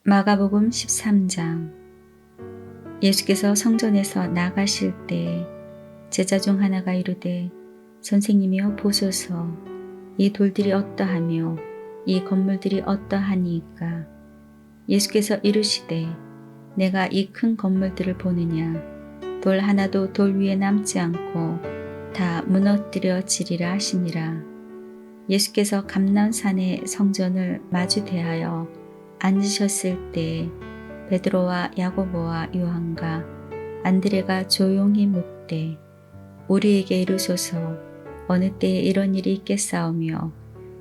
마가복음 13장. 예수께서 성전에서 나가실 때 제자 중 하나가 이르되 선생님이여 보소서, 이 돌들이 어떠하며 이 건물들이 어떠하니이까. 예수께서 이르시되 내가 이 큰 건물들을 보느냐. 돌 하나도 돌 위에 남지 않고 다 무너뜨려지리라 하시니라. 예수께서 감람산의 성전을 마주 대하여 앉으셨을 때 베드로와 야고보와 요한과 안드레가 조용히 묻되 우리에게 이르소서, 어느 때에 이런 일이 있겠사오며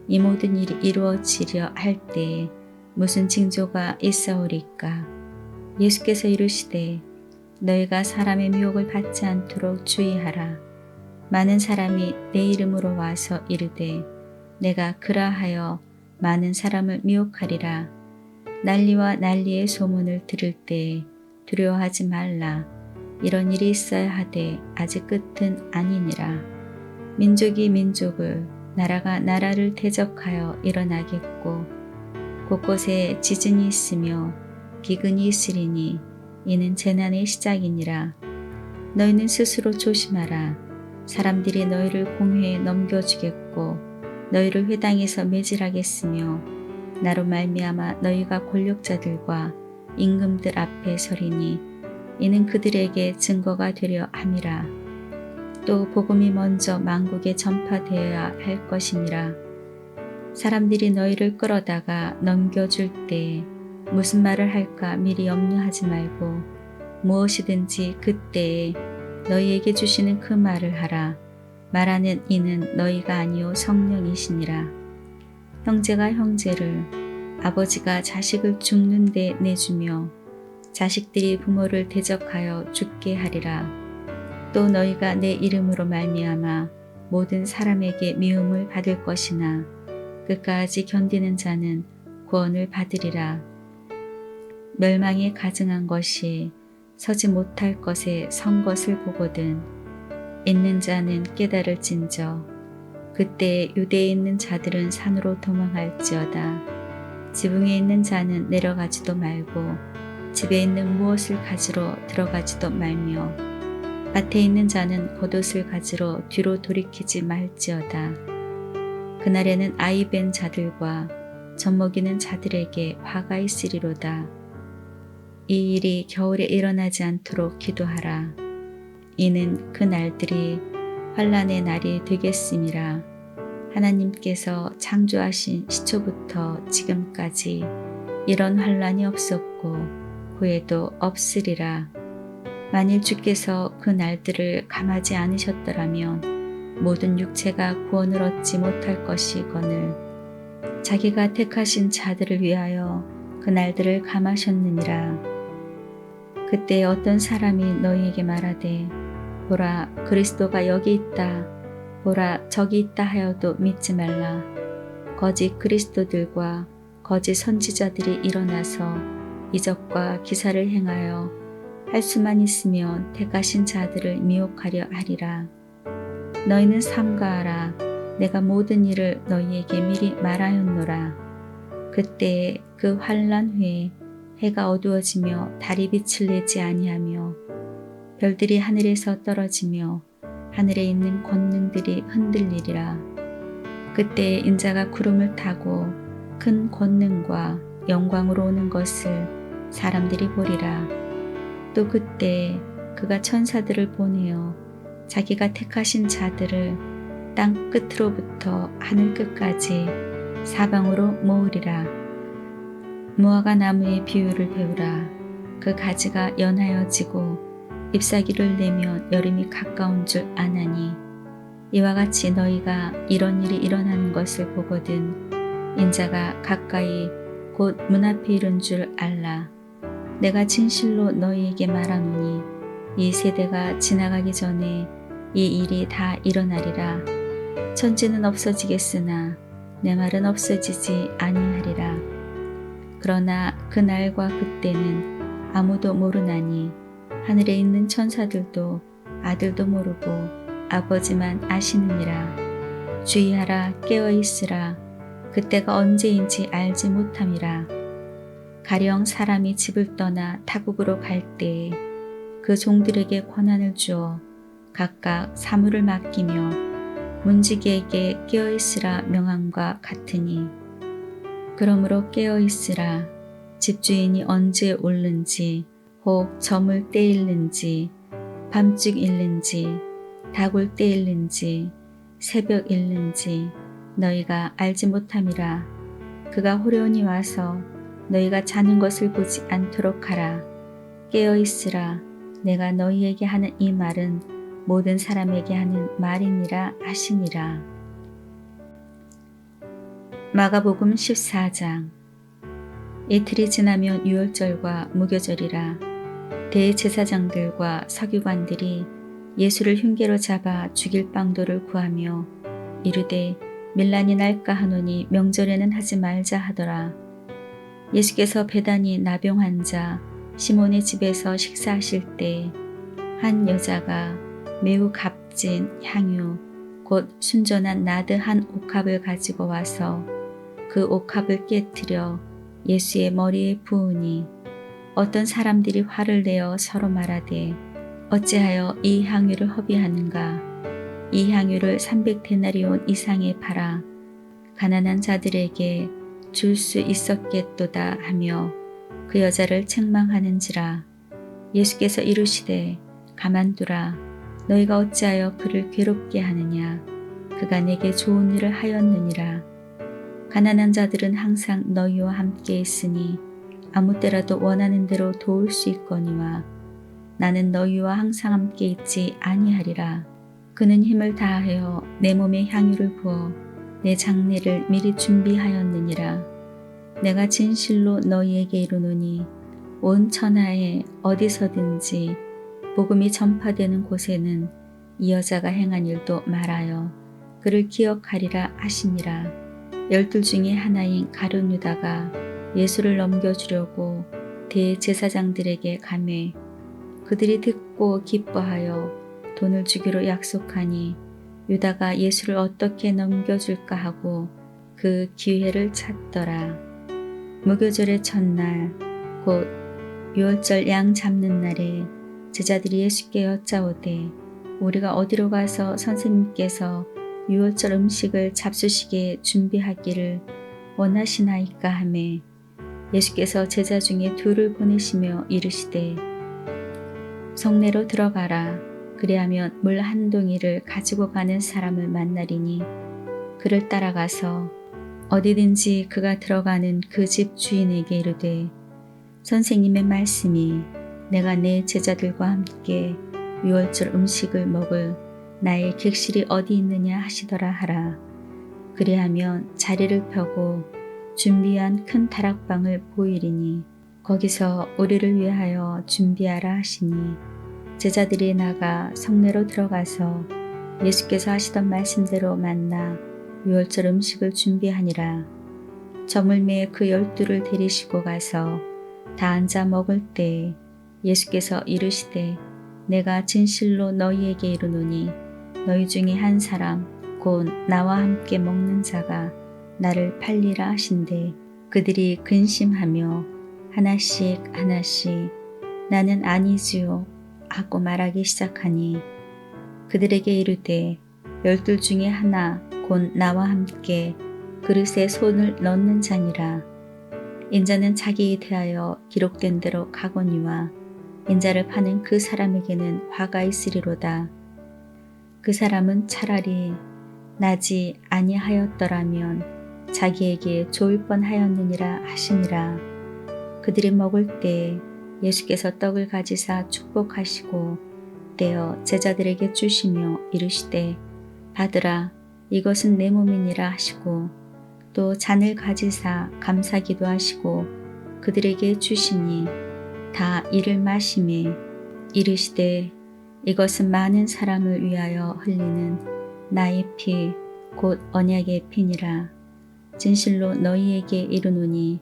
이 모든 일이 이루어지려 할 때에 무슨 징조가 있사오리까. 예수께서 이르시되 너희가 사람의 미혹을 받지 않도록 주의하라. 많은 사람이 내 이름으로 와서 이르되 내가 그라하여 많은 사람을 미혹하리라. 난리와 난리의 소문을 들을 때에 두려워하지 말라. 이런 일이 있어야 하되 아직 끝은 아니니라. 민족이 민족을, 나라가 나라를 대적하여 일어나겠고 곳곳에 지진이 있으며 기근이 있으리니 이는 재난의 시작이니라. 너희는 스스로 조심하라. 사람들이 너희를 공회에 넘겨주겠고 너희를 회당에서 매질하겠으며 나로 말미암아 너희가 권력자들과 임금들 앞에 서리니 이는 그들에게 증거가 되려 함이라. 또 복음이 먼저 만국에 전파되어야 할 것이니라. 사람들이 너희를 끌어다가 넘겨줄 때에 무슨 말을 할까 미리 염려하지 말고 무엇이든지 그때에 너희에게 주시는 그 말을 하라. 말하는 이는 너희가 아니요 성령이시니라. 형제가 형제를, 아버지가 자식을 죽는 데 내주며 자식들이 부모를 대적하여 죽게 하리라. 또 너희가 내 이름으로 말미암아 모든 사람에게 미움을 받을 것이나 끝까지 견디는 자는 구원을 받으리라. 멸망에 가증한 것이 서지 못할 것에 선 것을 보거든 있는 자는 깨달을진저 그때 유대에 있는 자들은 산으로 도망할지어다. 지붕에 있는 자는 내려가지도 말고 집에 있는 무엇을 가지러 들어가지도 말며 밭에 있는 자는 겉옷을 가지러 뒤로 돌이키지 말지어다. 그날에는 아이 뵌 자들과 젖먹이는 자들에게 화가 있으리로다. 이 일이 겨울에 일어나지 않도록 기도하라. 이는 그 날들이 환난의 날이 되겠음이라. 하나님께서 창조하신 시초부터 지금까지 이런 환난이 없었고 후에도 없으리라. 만일 주께서 그 날들을 감하지 않으셨더라면 모든 육체가 구원을 얻지 못할 것이거늘 자기가 택하신 자들을 위하여 그 날들을 감하셨느니라. 그때 어떤 사람이 너희에게 말하되 보라, 그리스도가 여기 있다, 보라, 저기 있다 하여도 믿지 말라. 거짓 그리스도들과 거짓 선지자들이 일어나서 이적과 기사를 행하여 할 수만 있으면 택하신 자들을 미혹하려 하리라. 너희는 삼가하라. 내가 모든 일을 너희에게 미리 말하였노라. 그때에 그 환난 후에 해가 어두워지며 달이 빛을 내지 아니하며 별들이 하늘에서 떨어지며 하늘에 있는 권능들이 흔들리리라. 그때에 인자가 구름을 타고 큰 권능과 영광으로 오는 것을 사람들이 보리라. 또 그때에 그가 천사들을 보내어 자기가 택하신 자들을 땅 끝으로부터 하늘 끝까지 사방으로 모으리라. 무화과 나무의 비유를 배우라. 그 가지가 연하여지고 잎사귀를 내면 여름이 가까운 줄 아나니 이와 같이 너희가 이런 일이 일어나는 것을 보거든 인자가 가까이 곧 문 앞에 이른 줄 알라. 내가 진실로 너희에게 말하노니 이 세대가 지나가기 전에 이 일이 다 일어나리라. 천지는 없어지겠으나 내 말은 없어지지 아니하리라. 그러나 그날과 그때는 아무도 모르나니 하늘에 있는 천사들도 아들도 모르고 아버지만 아시느니라. 주의하라, 깨어있으라. 그때가 언제인지 알지 못함이라. 가령 사람이 집을 떠나 타국으로 갈 때에 그 종들에게 권한을 주어 각각 사물을 맡기며 문지기에게 깨어있으라 명함과 같으니 그러므로 깨어있으라. 집주인이 언제 올는지 혹 저물 때일는지 밤중 일는지 다굴 때일는지 새벽 일는지 너희가 알지 못함이라. 그가 호련히 와서 너희가 자는 것을 보지 않도록 하라. 깨어있으라. 내가 너희에게 하는 이 말은 모든 사람에게 하는 말이니라 하시니라. 마가복음 14장. 이틀이 지나면 유월절과 무교절이라. 대제사장들과 서기관들이 예수를 흉계로 잡아 죽일 방도를 구하며 이르되 밀란이 날까 하노니 명절에는 하지 말자 하더라. 예수께서 베다니 나병 환자 시몬의 집에서 식사하실 때 한 여자가 매우 값진 향유 곧 순전한 나드 한 옥합을 가지고 와서 그 옥합을 깨뜨려 예수의 머리에 부으니 어떤 사람들이 화를 내어 서로 말하되 어찌하여 이 향유를 허비하는가. 이 향유를 300데나리온 이상에 팔아 가난한 자들에게 줄 수 있었겠도다 하며 그 여자를 책망하는지라. 예수께서 이르시되 가만두라. 너희가 어찌하여 그를 괴롭게 하느냐. 그가 내게 좋은 일을 하였느니라. 가난한 자들은 항상 너희와 함께 있으니 아무 때라도 원하는 대로 도울 수 있거니와 나는 너희와 항상 함께 있지 아니하리라. 그는 힘을 다하여 내 몸에 향유를 부어 내 장례를 미리 준비하였느니라. 내가 진실로 너희에게 이르노니 온 천하에 어디서든지 복음이 전파되는 곳에는 이 여자가 행한 일도 말하여 그를 기억하리라 하시니라. 12 중에 하나인 가룟 유다가 예수를 넘겨주려고 대제사장들에게 가매 그들이 듣고 기뻐하여 돈을 주기로 약속하니 유다가 예수를 어떻게 넘겨줄까 하고 그 기회를 찾더라. 무교절의 첫날 곧 유월절 양 잡는 날에 제자들이 예수께 여짜오되 우리가 어디로 가서 선생님께서 유월절 음식을 잡수시게 준비하기를 원하시나이까 하매 예수께서 제자 중에 둘을 보내시며 이르시되 성내로 들어가라. 그리하면 물 한 동이를 가지고 가는 사람을 만나리니 그를 따라가서 어디든지 그가 들어가는 그 집 주인에게 이르되 선생님의 말씀이 내가 내 제자들과 함께 유월절 음식을 먹을 나의 객실이 어디 있느냐 하시더라 하라. 그리하면 자리를 펴고 준비한 큰 다락방을 보이리니 거기서 우리를 위하여 준비하라 하시니 제자들이 나가 성내로 들어가서 예수께서 하시던 말씀대로 만나 유월절 음식을 준비하니라. 저물매에 그 12를 데리시고 가서 다 앉아 먹을 때 예수께서 이르시되 내가 진실로 너희에게 이르노니 너희 중에 한 사람 곧 나와 함께 먹는 자가 나를 팔리라 하신대 그들이 근심하며 하나씩 나는 아니지요 하고 말하기 시작하니 그들에게 이르되 12 중에 하나 곧 나와 함께 그릇에 손을 넣는 자니라. 인자는 자기에 대하여 기록된 대로 가거니와 인자를 파는 그 사람에게는 화가 있으리로다. 그 사람은 차라리 나지 아니하였더라면 자기에게 좋을 뻔하였느니라 하시니라. 그들이 먹을 때 예수께서 떡을 가지사 축복하시고 떼어 제자들에게 주시며 이르시되 받으라 이것은 내 몸이니라 하시고 또 잔을 가지사 감사기도 하시고 그들에게 주시니 다 이를 마시매 이르시되 이것은 많은 사람을 위하여 흘리는 나의 피 곧 언약의 피니라. 진실로 너희에게 이르노니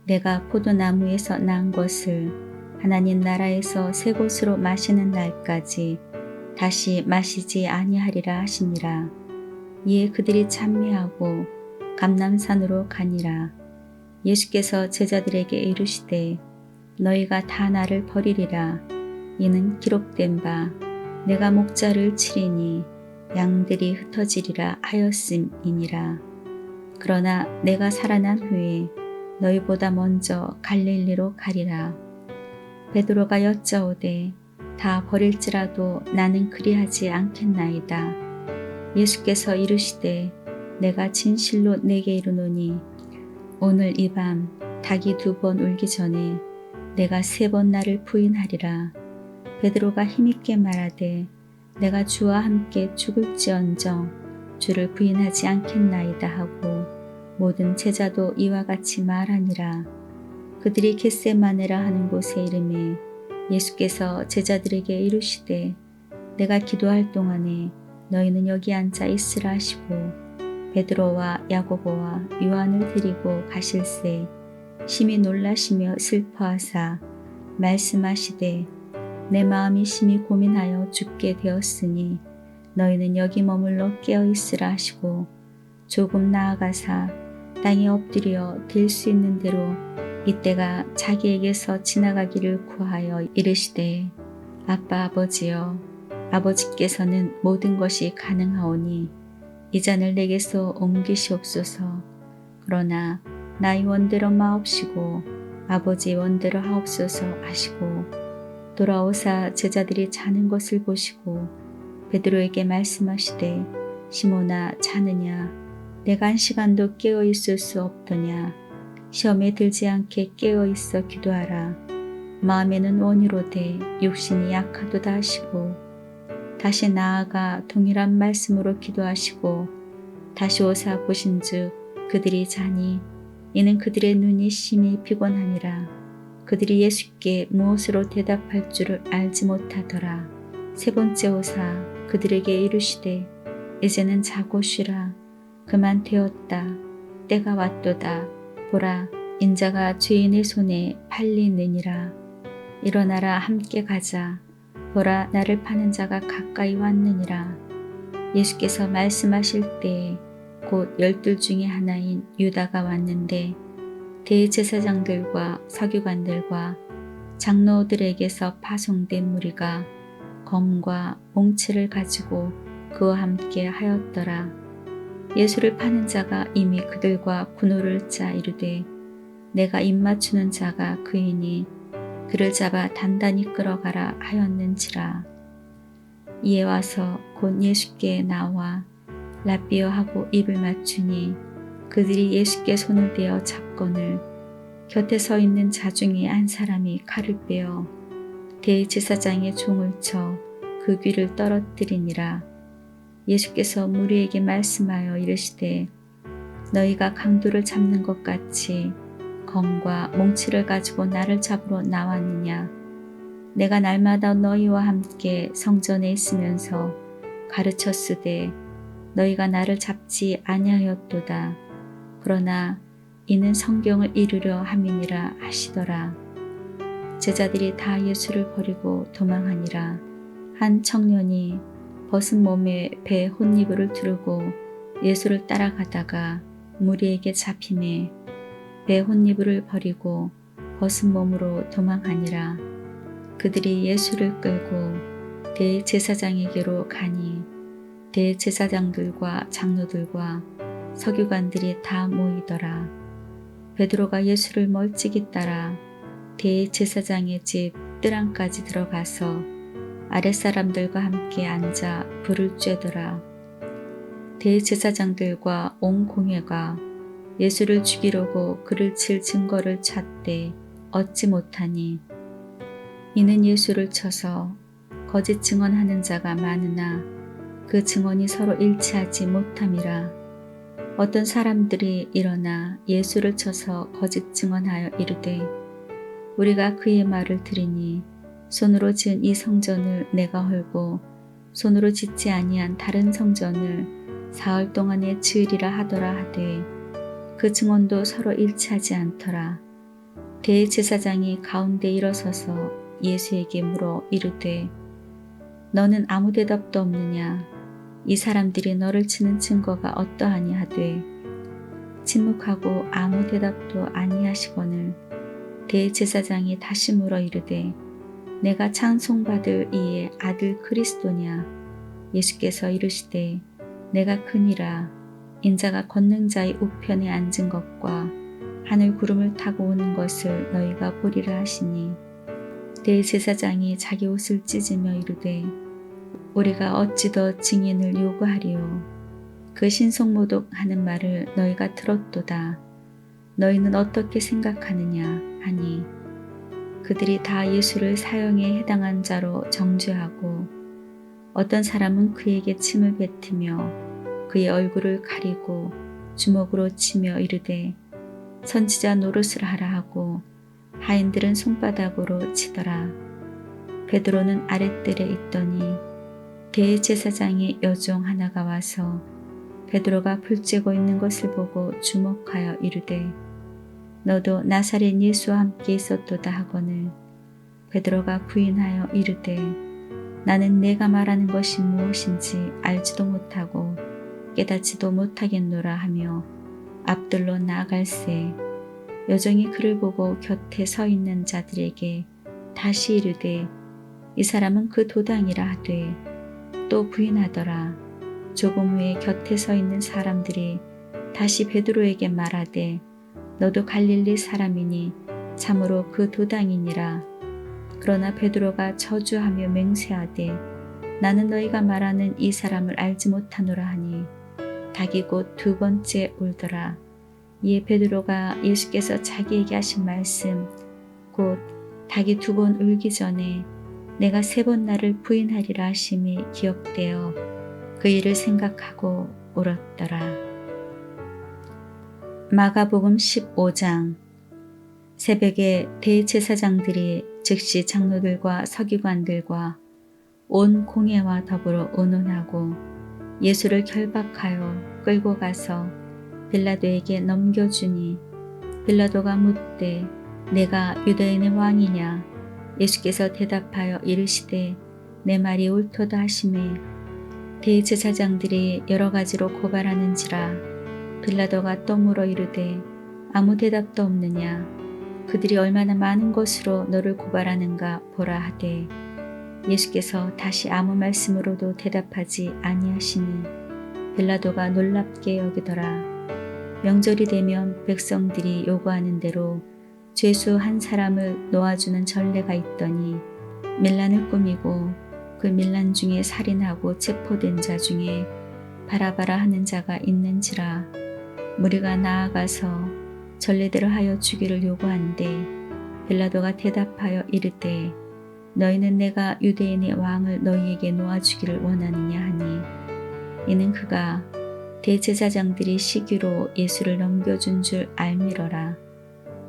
내가 포도나무에서 난 것을 하나님 나라에서 새 곳으로 마시는 날까지 다시 마시지 아니하리라 하시니라. 이에 그들이 찬미하고 감람산으로 가니라. 예수께서 제자들에게 이르시되 너희가 다 나를 버리리라. 이는 기록된 바 내가 목자를 치리니 양들이 흩어지리라 하였음이니라. 그러나 내가 살아난 후에 너희보다 먼저 갈릴리로 가리라. 베드로가 여짜오되 다 버릴지라도 나는 그리하지 않겠나이다. 예수께서 이르시되 내가 진실로 내게 이르노니 오늘 이 밤 닭이 2번 울기 전에 내가 3번 나를 부인하리라. 베드로가 힘있게 말하되 내가 주와 함께 죽을지언정 주를 부인하지 않겠나이다 하고 모든 제자도 이와 같이 말하니라. 그들이 겟세마네라 하는 곳에 이르매 예수께서 제자들에게 이르시되 내가 기도할 동안에 너희는 여기 앉아 있으라 하시고 베드로와 야고보와 요한을 데리고 가실새 심히 놀라시며 슬퍼하사 말씀하시되 내 마음이 심히 고민하여 죽게 되었으니 너희는 여기 머물러 깨어 있으라 하시고 조금 나아가사 땅에 엎드려 될 수 있는 대로 이때가 자기에게서 지나가기를 구하여 이르시되 아빠 아버지여 아버지께서는 모든 것이 가능하오니 이 잔을 내게서 옮기시옵소서. 그러나 나의 원대로 마옵시고 아버지의 원대로 하옵소서 하시고 돌아오사 제자들이 자는 것을 보시고 베드로에게 말씀하시되 시몬아 자느냐 내가 1시간도 깨어 있을 수 없더냐. 시험에 들지 않게 깨어 있어 기도하라. 마음에는 원이로되 육신이 약하도다 하시고 다시 나아가 동일한 말씀으로 기도하시고 다시 오사 보신즉 그들이 자니 이는 그들의 눈이 심히 피곤하니라. 그들이 예수께 무엇으로 대답할 줄을 알지 못하더라. 3번째 오사 그들에게 이르시되 이제는 자고 쉬라. 그만 되었다. 때가 왔도다. 보라 인자가 죄인의 손에 팔리느니라. 일어나라 함께 가자. 보라 나를 파는 자가 가까이 왔느니라. 예수께서 말씀하실 때에 곧 12 중에 하나인 유다가 왔는데 대제사장들과 서기관들과 장로들에게서 파송된 무리가 검과 몽치를 가지고 그와 함께 하였더라. 예수를 파는 자가 이미 그들과 군호를 짜 이르되 내가 입맞추는 자가 그이니 그를 잡아 단단히 끌어가라 하였는지라. 이에 와서 곧 예수께 나와 랍비여 하고 입을 맞추니 그들이 예수께 손을 대어 잡거늘 곁에 서 있는 자 중에 한 사람이 칼을 빼어 대제사장의 종을 쳐 그 귀를 떨어뜨리니라. 예수께서 무리에게 말씀하여 이르시되 너희가 강도를 잡는 것 같이 검과 몽치를 가지고 나를 잡으러 나왔느냐. 내가 날마다 너희와 함께 성전에 있으면서 가르쳤으되 너희가 나를 잡지 아니하였도다. 그러나 이는 성경을 이루려 함이니라 하시더라. 제자들이 다 예수를 버리고 도망하니라. 한 청년이 벗은 몸에 배 혼니부를 두르고 예수를 따라가다가 무리에게 잡히매 배 혼니부를 버리고 벗은 몸으로 도망하니라. 그들이 예수를 끌고 대제사장에게로 가니 대제사장들과 장로들과 서기관들이 다 모이더라. 베드로가 예수를 멀찍이 따라 대제사장의 집 뜰안까지 들어가서 아랫사람들과 함께 앉아 불을 쬐더라. 대제사장들과 온 공회가 예수를 죽이려고 그를 칠 증거를 찾되 얻지 못하니 이는 예수를 쳐서 거짓 증언하는 자가 많으나 그 증언이 서로 일치하지 못함이라. 어떤 사람들이 일어나 예수를 쳐서 거짓 증언하여 이르되 우리가 그의 말을 들으니 손으로 지은 이 성전을 내가 헐고 손으로 짓지 아니한 다른 성전을 사흘 동안에 지으리라 하더라 하되 그 증언도 서로 일치하지 않더라. 대제사장이 가운데 일어서서 예수에게 물어 이르되 너는 아무 대답도 없느냐. 이 사람들이 너를 치는 증거가 어떠하니 하되 침묵하고 아무 대답도 아니하시거늘 대제사장이 다시 물어 이르되 내가 찬송받을 이의 아들 그리스도냐? 예수께서 이르시되 내가 그니라. 인자가 권능자의 우편에 앉은 것과 하늘 구름을 타고 오는 것을 너희가 보리라 하시니 대제사장이 자기 옷을 찢으며 이르되 우리가 어찌 더 증인을 요구하리요. 그 신성모독하는 말을 너희가 들었도다. 너희는 어떻게 생각하느냐 하니 그들이 다 예수를 사형에 해당한 자로 정죄하고 어떤 사람은 그에게 침을 뱉으며 그의 얼굴을 가리고 주먹으로 치며 이르되 선지자 노릇을 하라 하고 하인들은 손바닥으로 치더라. 베드로는 아랫뜰에 있더니 대제사장의 여종 하나가 와서 베드로가 불 쬐고 있는 것을 보고 주목하여 이르되 너도 나사렛 예수와 함께 있었도다 하거늘 베드로가 부인하여 이르되 나는 내가 말하는 것이 무엇인지 알지도 못하고 깨닫지도 못하겠노라 하며 앞들로 나아갈새 여종이 그를 보고 곁에 서 있는 자들에게 다시 이르되 이 사람은 그 도당이라 하되 또 부인하더라. 조금 후에 곁에 서 있는 사람들이 다시 베드로에게 말하되 너도 갈릴리 사람이니 참으로 그 도당이니라. 그러나 베드로가 저주하며 맹세하되 나는 너희가 말하는 이 사람을 알지 못하노라 하니 닭이 곧 두 번째 울더라. 이에 베드로가 예수께서 자기에게 하신 말씀 곧 닭이 두 번 울기 전에 내가 세 번 나를 부인하리라 하심이 기억되어 그 일을 생각하고 울었더라. 마가복음 15장. 새벽에 대제사장들이 즉시 장로들과 서기관들과 온 공회와 더불어 의논하고 예수를 결박하여 끌고 가서 빌라도에게 넘겨주니 빌라도가 묻되 내가 유다인의 왕이냐? 예수께서 대답하여 이르시되 내 말이 옳도다 하시매 대제사장들이 여러 가지로 고발하는지라. 빌라도가 또 물어 이르되 아무 대답도 없느냐? 그들이 얼마나 많은 것으로 너를 고발하는가 보라 하되 예수께서 다시 아무 말씀으로도 대답하지 아니하시니 빌라도가 놀랍게 여기더라. 명절이 되면 백성들이 요구하는 대로 죄수 한 사람을 놓아주는 전례가 있더니 밀란을 꾸미고 그 밀란 중에 살인하고 체포된 자 중에 바라바라 하는 자가 있는지라. 무리가 나아가서 전례대로 하여 주기를 요구한대 빌라도가 대답하여 이르되 너희는 내가 유대인의 왕을 너희에게 놓아주기를 원하느냐 하니 이는 그가 대제사장들이 시기로 예수를 넘겨준 줄 알미러라.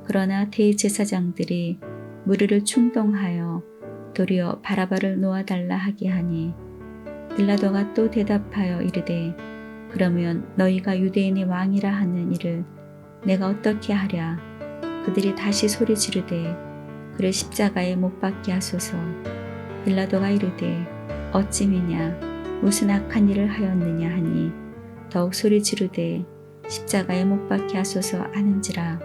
그러나 대제사장들이 무리를 충동하여 도리어 바라바를 놓아달라 하게 하니 빌라도가 또 대답하여 이르되 그러면 너희가 유대인의 왕이라 하는 이를 내가 어떻게 하랴. 그들이 다시 소리 지르되 그를 십자가에 못 박게 하소서. 빌라도가 이르되 어찌미냐 무슨 악한 일을 하였느냐 하니 더욱 소리 지르되 십자가에 못 박게 하소서 하는지라.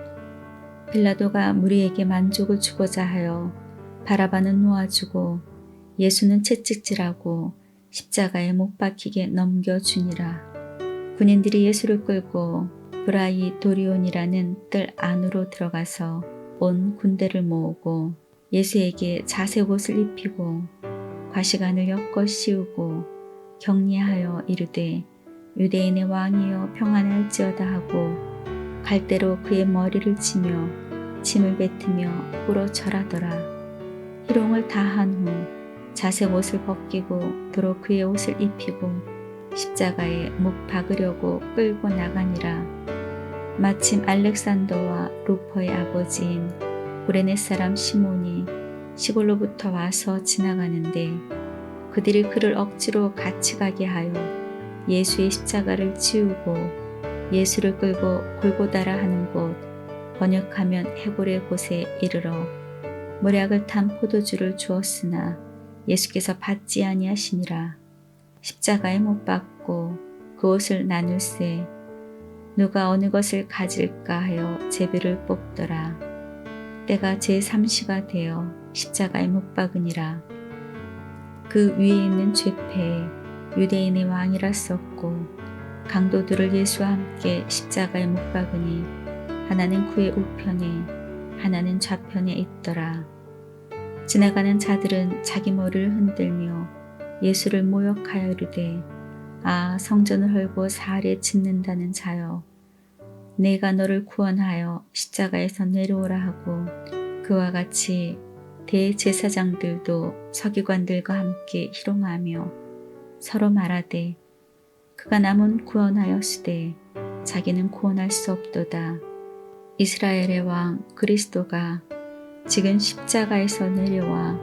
빌라도가 무리에게 만족을 주고자 하여 바라바는 놓아주고 예수는 채찍질하고 십자가에 못 박히게 넘겨주니라. 군인들이 예수를 끌고 브라이도리온이라는 뜰 안으로 들어가서 온 군대를 모으고 예수에게 자색 옷을 입히고 과시관을 엮어 씌우고 격리하여 이르되 유대인의 왕이여 평안할지어다 하고 갈대로 그의 머리를 치며 침을 뱉으며 꿇어 절하더라. 희롱을 다한 후 자색 옷을 벗기고 도로 그의 옷을 입히고 십자가에 못 박으려고 끌고 나가니라. 마침 알렉산더와 루퍼의 아버지인 구레네 사람 시몬이 시골로부터 와서 지나가는데 그들이 그를 억지로 같이 가게 하여 예수의 십자가를 치우고 예수를 끌고 골고다라 하는 곳 번역하면 해골의 곳에 이르러 모략을 탄 포도주를 주었으나 예수께서 받지 아니하시니라. 십자가에 못 박고 그 옷을 나눌세 누가 어느 것을 가질까 하여 제비를 뽑더라. 때가 제3시가 되어 십자가에 못 박으니라. 그 위에 있는 죄패에 유대인의 왕이라 썼고 강도들을 예수와 함께 십자가에 못 박으니 하나는 그의 우편에 하나는 좌편에 있더라. 지나가는 자들은 자기 머리를 흔들며 예수를 모욕하여 이르되 아 성전을 헐고 사흘에 짓는다는 자여 내가 너를 구원하여 십자가에서 내려오라 하고 그와 같이 대제사장들도 서기관들과 함께 희롱하며 서로 말하되 그가 남은 구원하였으되 자기는 구원할 수 없도다. 이스라엘의 왕 그리스도가 지금 십자가에서 내려와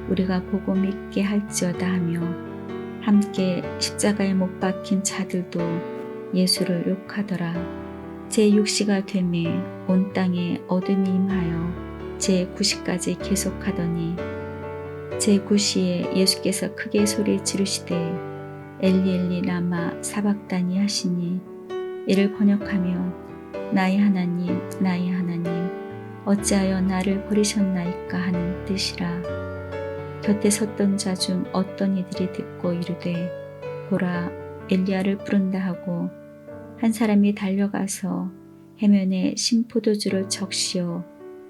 우리가 보고 믿게 할지어다 하며 함께 십자가에 못 박힌 자들도 예수를 욕하더라. 제6시가 되매 온 땅에 어둠이 임하여 제9시까지 계속하더니 제9시에 예수께서 크게 소리 지르시되 엘리 엘리 라마 사박다니 하시니 이를 번역하며 나의 하나님 나의 하나님 어찌하여 나를 버리셨나이까 하는 뜻이라. 곁에 섰던 자 중 어떤 이들이 듣고 이르되 보라 엘리야를 부른다 하고 한 사람이 달려가서 해면에 신포도주를 적시어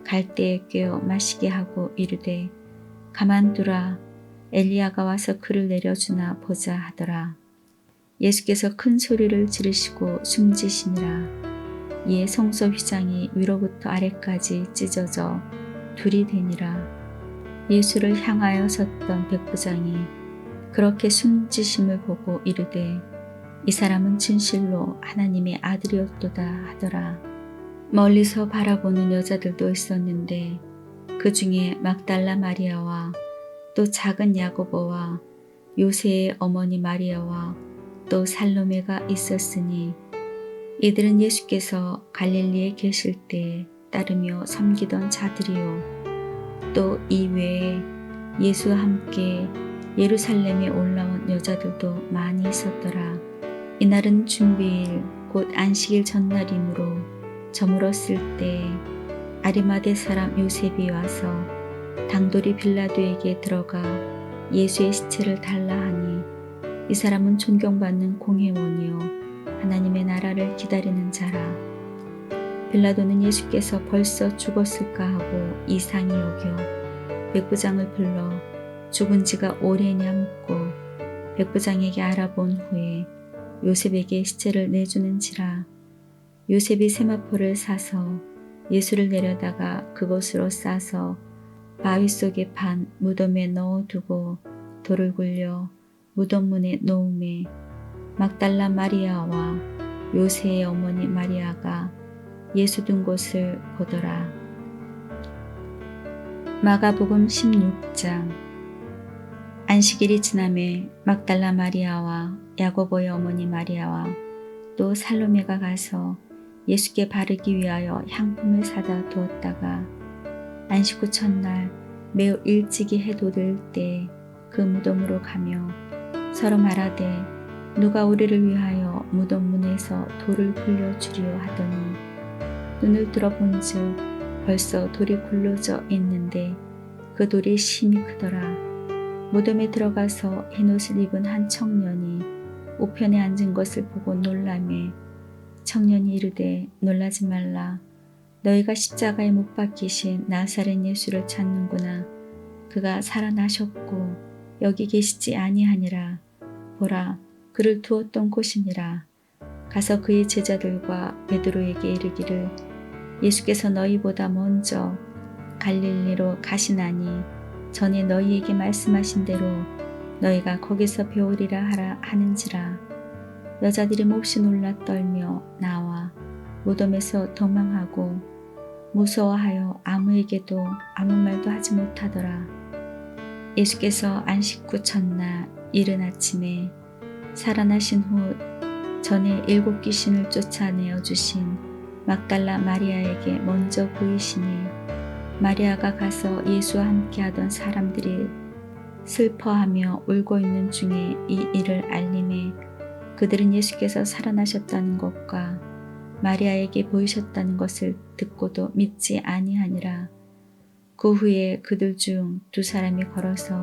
갈대에 꿰어 마시게 하고 이르되 가만두라 엘리야가 와서 그를 내려주나 보자 하더라. 예수께서 큰 소리를 지르시고 숨지시니라. 이에 성소 휘장이 위로부터 아래까지 찢어져 둘이 되니라. 예수를 향하여 섰던 백부장이 그렇게 숨지심을 보고 이르되 이 사람은 진실로 하나님의 아들이었도다 하더라. 멀리서 바라보는 여자들도 있었는데 그 중에 막달라 마리아와 또 작은 야고보와 요새의 어머니 마리아와 또 살로메가 있었으니 이들은 예수께서 갈릴리에 계실 때 따르며 섬기던 자들이요. 또 이외에 예수와 함께 예루살렘에 올라온 여자들도 많이 있었더라. 이날은 준비일 곧 안식일 전날이므로 저물었을 때 아리마대 사람 요셉이 와서 당돌이 빌라도에게 들어가 예수의 시체를 달라 하니 이 사람은 존경받는 공회원이요 하나님의 나라를 기다리는 자라. 빌라도는 예수께서 벌써 죽었을까 하고 이상히 여겨 백부장을 불러 죽은 지가 오래냐 묻고 백부장에게 알아본 후에 요셉에게 시체를 내주는지라. 요셉이 세마포를 사서 예수를 내려다가 그곳으로 싸서 바위 속에 판 무덤에 넣어두고 돌을 굴려 무덤 문에 놓음에 막달라 마리아와 요새의 어머니 마리아가 예수 둔 곳을 보더라. 마가복음 16장. 안식일이 지남에 막달라 마리아와 야고보의 어머니 마리아와 또 살로메가 가서 예수께 바르기 위하여 향품을 사다 두었다가 안식 후 첫날 매우 일찍이 해 돋을 때 그 무덤으로 가며 서로 말하되 누가 우리를 위하여 무덤 문에서 돌을 굴려주리요 하더니 눈을 들어본즉 벌써 돌이 굴러져 있는데 그 돌이 심히 크더라. 무덤에 들어가서 흰옷을 입은 한 청년이 우편에 앉은 것을 보고 놀라매 청년이 이르되 놀라지 말라. 너희가 십자가에 못 박히신 나사렛 예수를 찾는구나. 그가 살아나셨고 여기 계시지 아니하니라. 보라 그를 두었던 곳이니라. 가서 그의 제자들과 베드로에게 이르기를 예수께서 너희보다 먼저 갈릴리로 가시나니 전에 너희에게 말씀하신 대로 너희가 거기서 배우리라 하라 하는지라. 여자들이 몹시 놀라 떨며 나와 무덤에서 도망하고 무서워하여 아무에게도 아무 말도 하지 못하더라. 예수께서 안식 후 첫날 이른 아침에 살아나신 후 전에 7 귀신을 쫓아내어 주신 막달라 마리아에게 먼저 보이시니 마리아가 가서 예수와 함께하던 사람들이 슬퍼하며 울고 있는 중에 이 일을 알림해 그들은 예수께서 살아나셨다는 것과 마리아에게 보이셨다는 것을 듣고도 믿지 아니하니라. 그 후에 그들 중 두 사람이 걸어서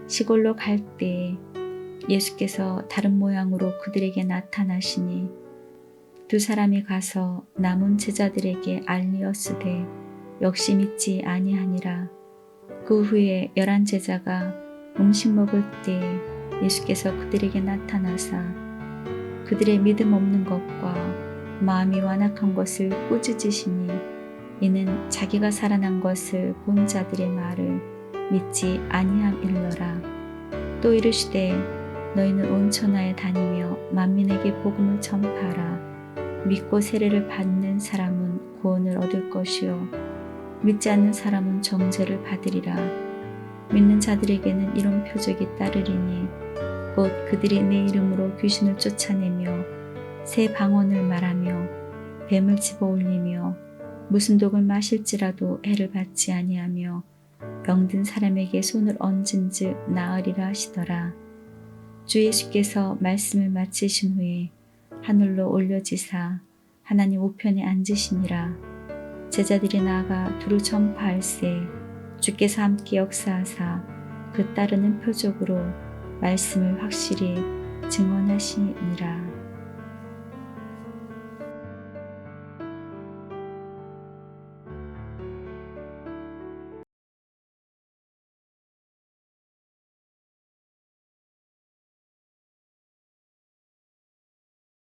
시골로 갈 때에 예수께서 다른 모양으로 그들에게 나타나시니 두 사람이 가서 남은 제자들에게 알리었으되 역시 믿지 아니하니라. 그 후에 11 제자가 음식 먹을 때에 예수께서 그들에게 나타나사 그들의 믿음 없는 것과 마음이 완악한 것을 꾸짖으시니 이는 자기가 살아난 것을 본 자들의 말을 믿지 아니함일러라. 또 이르시되 너희는 온 천하에 다니며 만민에게 복음을 전파하라. 믿고 세례를 받는 사람은 구원을 얻을 것이요 믿지 않는 사람은 정죄를 받으리라. 믿는 자들에게는 이런 표적이 따르리니 곧 그들이 내 이름으로 귀신을 쫓아내며 새 방언을 말하며 뱀을 집어올리며 무슨 독을 마실지라도 해를 받지 아니하며 병든 사람에게 손을 얹은즉 나으리라 하시더라. 주 예수께서 말씀을 마치신 후에 하늘로 올려지사 하나님 우편에 앉으시니라. 제자들이 나아가 두루 전파할세 주께서 함께 역사하사 그 따르는 표적으로 말씀을 확실히 증언하시니라.